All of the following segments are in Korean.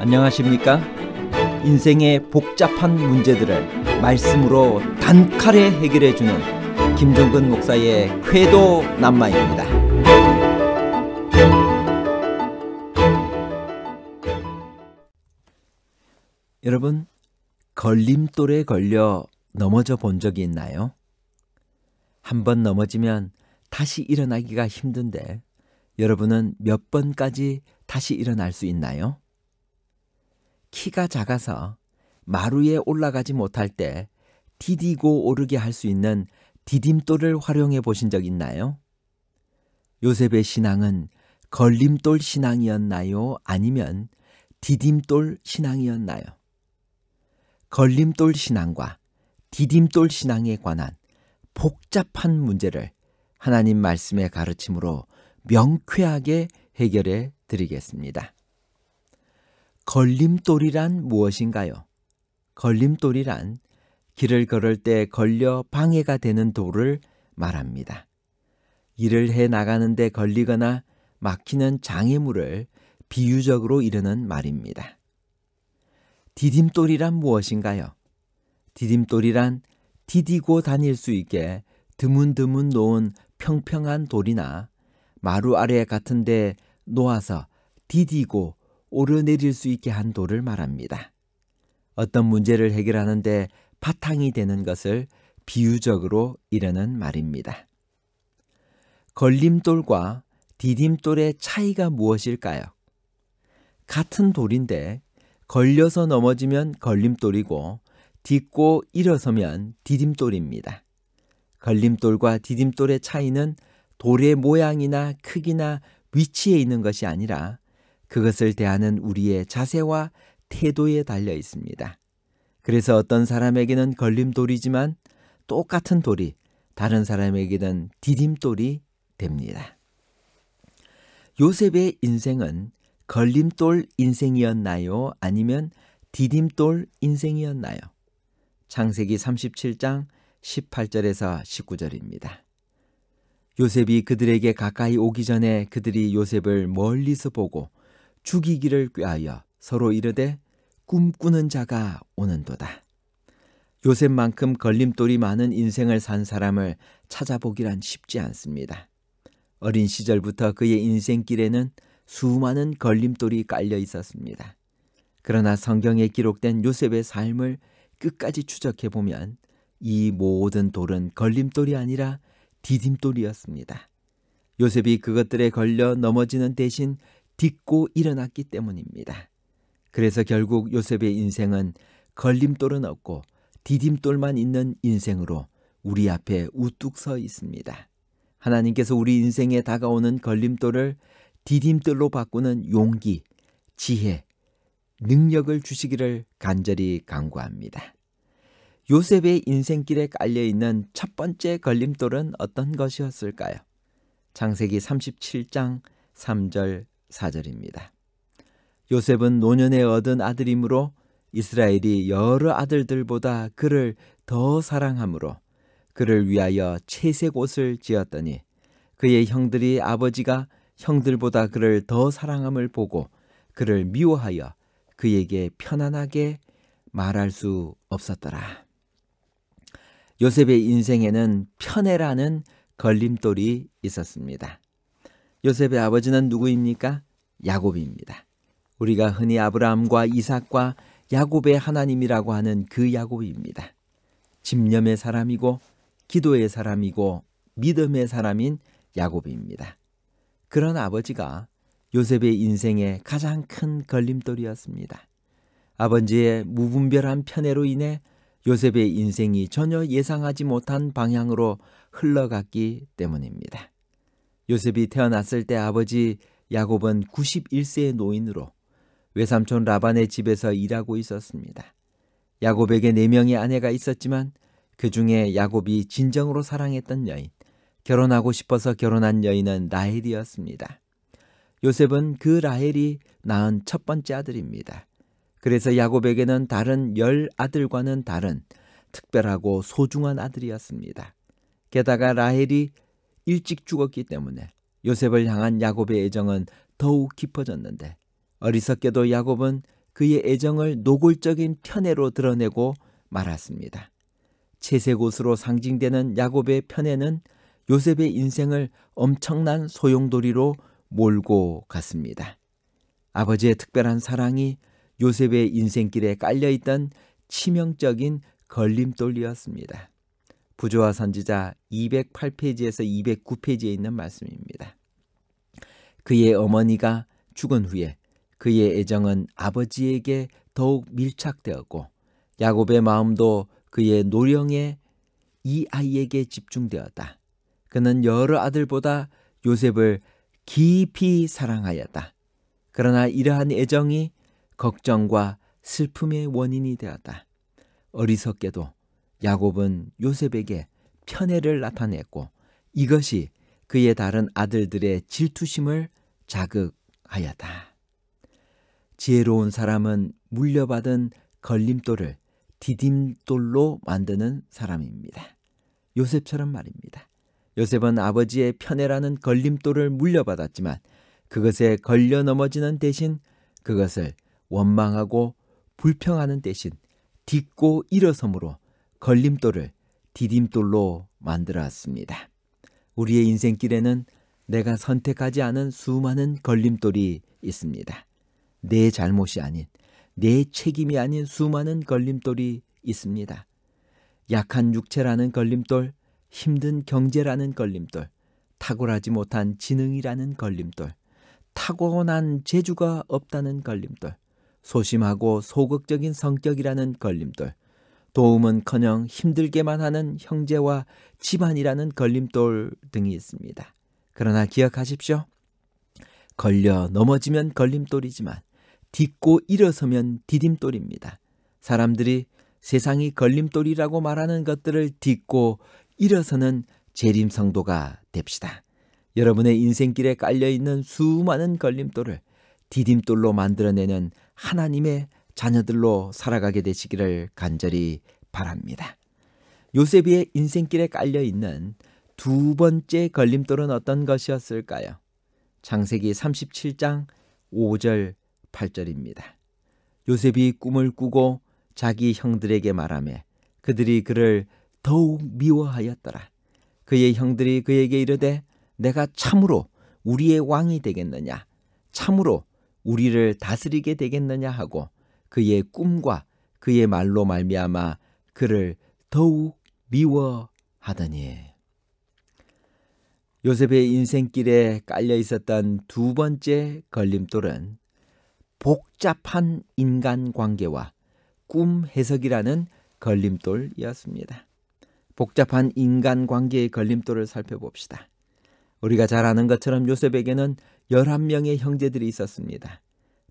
안녕하십니까? 인생의 복잡한 문제들을 말씀으로 단칼에 해결해주는 김종근 목사의 쾌도 남마입니다. 여러분, 걸림돌에 걸려 넘어져 본 적이 있나요? 한번 넘어지면 다시 일어나기가 힘든데 여러분은 몇 번까지 다시 일어날 수 있나요? 키가 작아서 마루에 올라가지 못할 때 디디고 오르게 할 수 있는 디딤돌을 활용해 보신 적 있나요? 요셉의 신앙은 걸림돌 신앙이었나요? 아니면 디딤돌 신앙이었나요? 걸림돌 신앙과 디딤돌 신앙에 관한 복잡한 문제를 하나님 말씀의 가르침으로 명쾌하게 해결해 드리겠습니다. 걸림돌이란 무엇인가요? 걸림돌이란 길을 걸을 때 걸려 방해가 되는 돌을 말합니다. 일을 해 나가는데 걸리거나 막히는 장애물을 비유적으로 이르는 말입니다. 디딤돌이란 무엇인가요? 디딤돌이란 디디고 다닐 수 있게 드문드문 놓은 평평한 돌이나 마루 아래 같은 데 놓아서 디디고 오르내릴 수 있게 한 돌을 말합니다. 어떤 문제를 해결하는데 바탕이 되는 것을 비유적으로 이르는 말입니다. 걸림돌과 디딤돌의 차이가 무엇일까요? 같은 돌인데 걸려서 넘어지면 걸림돌이고 딛고 일어서면 디딤돌입니다. 걸림돌과 디딤돌의 차이는 돌의 모양이나 크기나 위치에 있는 것이 아니라 그것을 대하는 우리의 자세와 태도에 달려 있습니다. 그래서 어떤 사람에게는 걸림돌이지만 똑같은 돌이 다른 사람에게는 디딤돌이 됩니다. 요셉의 인생은 걸림돌 인생이었나요? 아니면 디딤돌 인생이었나요? 창세기 37장 18절에서 19절입니다. 요셉이 그들에게 가까이 오기 전에 그들이 요셉을 멀리서 보고 죽이기를 꾀하여 서로 이르되 꿈꾸는 자가 오는도다. 요셉만큼 걸림돌이 많은 인생을 산 사람을 찾아보기란 쉽지 않습니다. 어린 시절부터 그의 인생길에는 수많은 걸림돌이 깔려 있었습니다. 그러나 성경에 기록된 요셉의 삶을 끝까지 추적해보면 이 모든 돌은 걸림돌이 아니라 디딤돌이었습니다. 요셉이 그것들에 걸려 넘어지는 대신 딛고 일어났기 때문입니다. 그래서 결국 요셉의 인생은 걸림돌은 없고 디딤돌만 있는 인생으로 우리 앞에 우뚝 서 있습니다. 하나님께서 우리 인생에 다가오는 걸림돌을 디딤돌로 바꾸는 용기, 지혜, 능력을 주시기를 간절히 간구합니다. 요셉의 인생길에 깔려있는 첫 번째 걸림돌은 어떤 것이었을까요? 창세기 37장 3절 4절입니다. 요셉은 노년에 얻은 아들이므로 이스라엘이 여러 아들들보다 그를 더 사랑하므로 그를 위하여 채색 옷을 지었더니 그의 형들이 아버지가 형들보다 그를 더 사랑함을 보고 그를 미워하여 그에게 편안하게 말할 수 없었더라. 요셉의 인생에는 편애라는 걸림돌이 있었습니다. 요셉의 아버지는 누구입니까? 야곱입니다. 우리가 흔히 아브라함과 이삭과 야곱의 하나님이라고 하는 그 야곱입니다. 집념의 사람이고 기도의 사람이고 믿음의 사람인 야곱입니다. 그런 아버지가 요셉의 인생의 가장 큰 걸림돌이었습니다. 아버지의 무분별한 편애로 인해 요셉의 인생이 전혀 예상하지 못한 방향으로 흘러갔기 때문입니다. 요셉이 태어났을 때 아버지 야곱은 91세의 노인으로 외삼촌 라반의 집에서 일하고 있었습니다. 야곱에게 4명의 아내가 있었지만 그 중에 야곱이 진정으로 사랑했던 여인, 결혼하고 싶어서 결혼한 여인은 라헬이었습니다. 요셉은 그 라헬이 낳은 첫 번째 아들입니다. 그래서 야곱에게는 다른 10아들과는 다른 특별하고 소중한 아들이었습니다. 게다가 라헬이 일찍 죽었기 때문에 요셉을 향한 야곱의 애정은 더욱 깊어졌는데 어리석게도 야곱은 그의 애정을 노골적인 편애로 드러내고 말았습니다. 채색 옷으로 상징되는 야곱의 편애는 요셉의 인생을 엄청난 소용돌이로 몰고 갔습니다. 아버지의 특별한 사랑이 요셉의 인생길에 깔려있던 치명적인 걸림돌이었습니다. 부조와 선지자 208페이지에서 209페이지에 있는 말씀입니다. 그의 어머니가 죽은 후에 그의 애정은 아버지에게 더욱 밀착되었고 야곱의 마음도 그의 노령에 이 아이에게 집중되었다. 그는 여러 아들보다 요셉을 깊이 사랑하였다. 그러나 이러한 애정이 걱정과 슬픔의 원인이 되었다. 어리석게도 야곱은 요셉에게 편애를 나타냈고 이것이 그의 다른 아들들의 질투심을 자극하였다. 지혜로운 사람은 물려받은 걸림돌을 디딤돌로 만드는 사람입니다. 요셉처럼 말입니다. 요셉은 아버지의 편애라는 걸림돌을 물려받았지만 그것에 걸려 넘어지는 대신 그것을 원망하고 불평하는 대신 딛고 일어섬으로 걸림돌을 디딤돌로 만들었습니다. 우리의 인생길에는 내가 선택하지 않은 수많은 걸림돌이 있습니다. 내 잘못이 아닌, 내 책임이 아닌 수많은 걸림돌이 있습니다. 약한 육체라는 걸림돌, 힘든 경제라는 걸림돌, 탁월하지 못한 지능이라는 걸림돌, 타고난 재주가 없다는 걸림돌, 소심하고 소극적인 성격이라는 걸림돌, 도움은커녕 힘들게만 하는 형제와 집안이라는 걸림돌 등이 있습니다. 그러나 기억하십시오. 걸려 넘어지면 걸림돌이지만 딛고 일어서면 디딤돌입니다. 사람들이 세상이 걸림돌이라고 말하는 것들을 딛고 일어서는 재림성도가 됩시다. 여러분의 인생길에 깔려있는 수많은 걸림돌을 디딤돌로 만들어내는 하나님의 자녀들로 살아가게 되시기를 간절히 바랍니다. 요셉의 인생길에 깔려있는 두 번째 걸림돌은 어떤 것이었을까요? 창세기 37장 5절 8절입니다. 요셉이 꿈을 꾸고 자기 형들에게 말하매 그들이 그를 더욱 미워하였더라. 그의 형들이 그에게 이르되 내가 참으로 우리의 왕이 되겠느냐? 참으로 우리를 다스리게 되겠느냐 하고 그의 꿈과 그의 말로 말미암아 그를 더욱 미워하더니. 요셉의 인생길에 깔려 있었던 두 번째 걸림돌은 복잡한 인간관계와 꿈 해석이라는 걸림돌이었습니다. 복잡한 인간관계의 걸림돌을 살펴봅시다. 우리가 잘 아는 것처럼 요셉에게는 11명의 형제들이 있었습니다.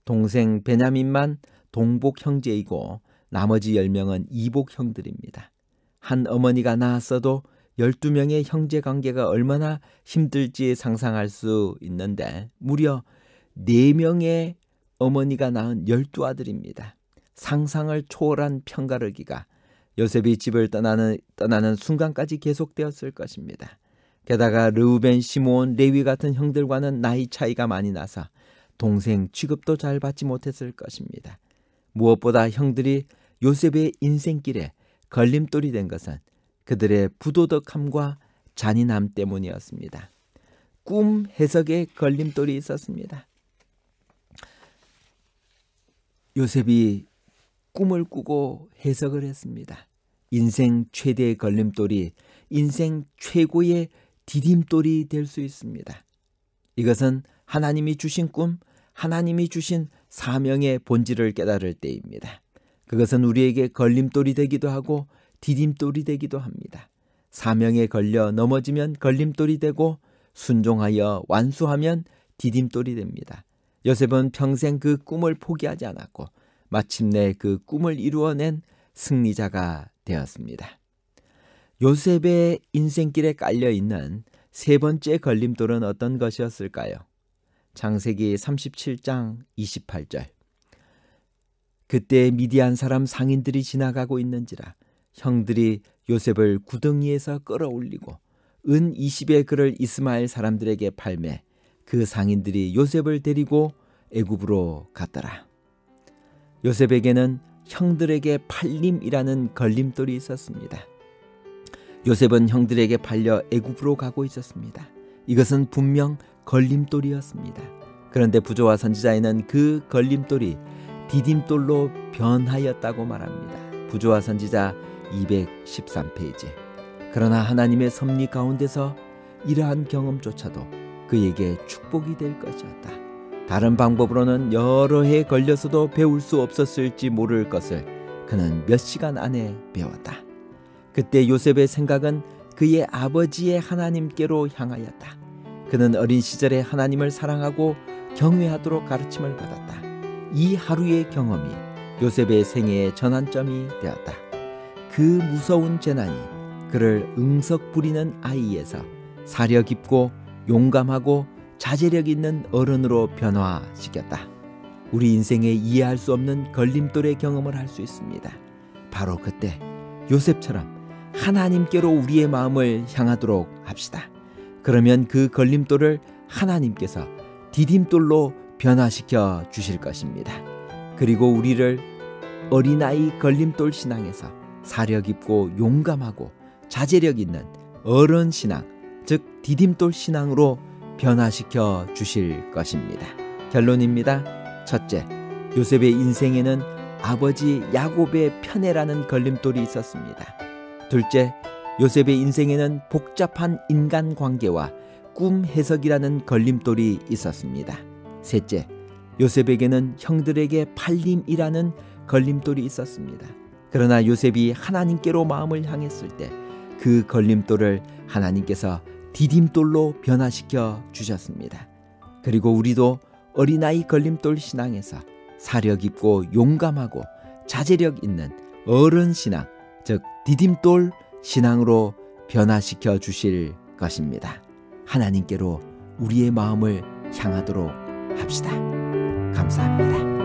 동생 베냐민만 동복 형제이고 나머지 10명은 이복 형들입니다. 한 어머니가 낳았어도 12명의 형제 관계가 얼마나 힘들지 상상할 수 있는데 무려 4명의 어머니가 낳은 12아들입니다. 상상을 초월한 편가르기가 요셉이 집을 떠나는 순간까지 계속되었을 것입니다. 게다가 르우벤, 시므온, 레위 같은 형들과는 나이 차이가 많이 나서 동생 취급도 잘 받지 못했을 것입니다. 무엇보다 형들이 요셉의 인생길에 걸림돌이 된 것은 그들의 부도덕함과 잔인함 때문이었습니다. 꿈 해석에 걸림돌이 있었습니다. 요셉이 꿈을 꾸고 해석을 했습니다. 인생 최대의 걸림돌이 인생 최고의 디딤돌이 될 수 있습니다. 이것은 하나님이 주신 꿈, 하나님이 주신 사명의 본질을 깨달을 때입니다. 그것은 우리에게 걸림돌이 되기도 하고 디딤돌이 되기도 합니다. 사명에 걸려 넘어지면 걸림돌이 되고 순종하여 완수하면 디딤돌이 됩니다. 요셉은 평생 그 꿈을 포기하지 않았고 마침내 그 꿈을 이루어낸 승리자가 되었습니다. 요셉의 인생길에 깔려있는 세 번째 걸림돌은 어떤 것이었을까요? 창세기 37장 28절. 그때 미디안 사람 상인들이 지나가고 있는지라 형들이 요셉을 구덩이에서 끌어올리고 은 20의 그를 이스마엘 사람들에게 팔매 그 상인들이 요셉을 데리고 애굽으로 갔더라. 요셉에게는 형들에게 팔림이라는 걸림돌이 있었습니다. 요셉은 형들에게 팔려 애굽으로 가고 있었습니다. 이것은 분명 걸림돌이었습니다. 그런데 부조와 선지자에는 그 걸림돌이 디딤돌로 변하였다고 말합니다. 부조와 선지자 213페이지. 그러나 하나님의 섭리 가운데서 이러한 경험조차도 그에게 축복이 될 것이었다. 다른 방법으로는 여러 해 걸려서도 배울 수 없었을지 모를 것을 그는 몇 시간 안에 배웠다. 그때 요셉의 생각은 그의 아버지의 하나님께로 향하였다. 그는 어린 시절에 하나님을 사랑하고 경외하도록 가르침을 받았다. 이 하루의 경험이 요셉의 생애의 전환점이 되었다. 그 무서운 재난이 그를 응석 부리는 아이에서 사려 깊고 용감하고 자제력 있는 어른으로 변화시켰다. 우리 인생에 이해할 수 없는 걸림돌의 경험을 할 수 있습니다. 바로 그때 요셉처럼 하나님께로 우리의 마음을 향하도록 합시다. 그러면 그 걸림돌을 하나님께서 디딤돌로 변화시켜 주실 것입니다. 그리고 우리를 어린아이 걸림돌 신앙에서 사려 깊고 용감하고 자제력 있는 어른 신앙, 즉 디딤돌 신앙으로 변화시켜 주실 것입니다. 결론입니다. 첫째, 요셉의 인생에는 아버지 야곱의 편애라는 걸림돌이 있었습니다. 둘째, 요셉의 인생에는 복잡한 인간관계와 꿈 해석이라는 걸림돌이 있었습니다. 셋째, 요셉에게는 형들에게 팔림이라는 걸림돌이 있었습니다. 그러나 요셉이 하나님께로 마음을 향했을 때 그 걸림돌을 하나님께서 디딤돌로 변화시켜 주셨습니다. 그리고 우리도 어린아이 걸림돌 신앙에서 사려 깊고 용감하고 자제력 있는 어른 신앙, 즉 디딤돌 신앙으로 변화시켜 주실 것입니다. 하나님께로 우리의 마음을 향하도록 합시다. 감사합니다.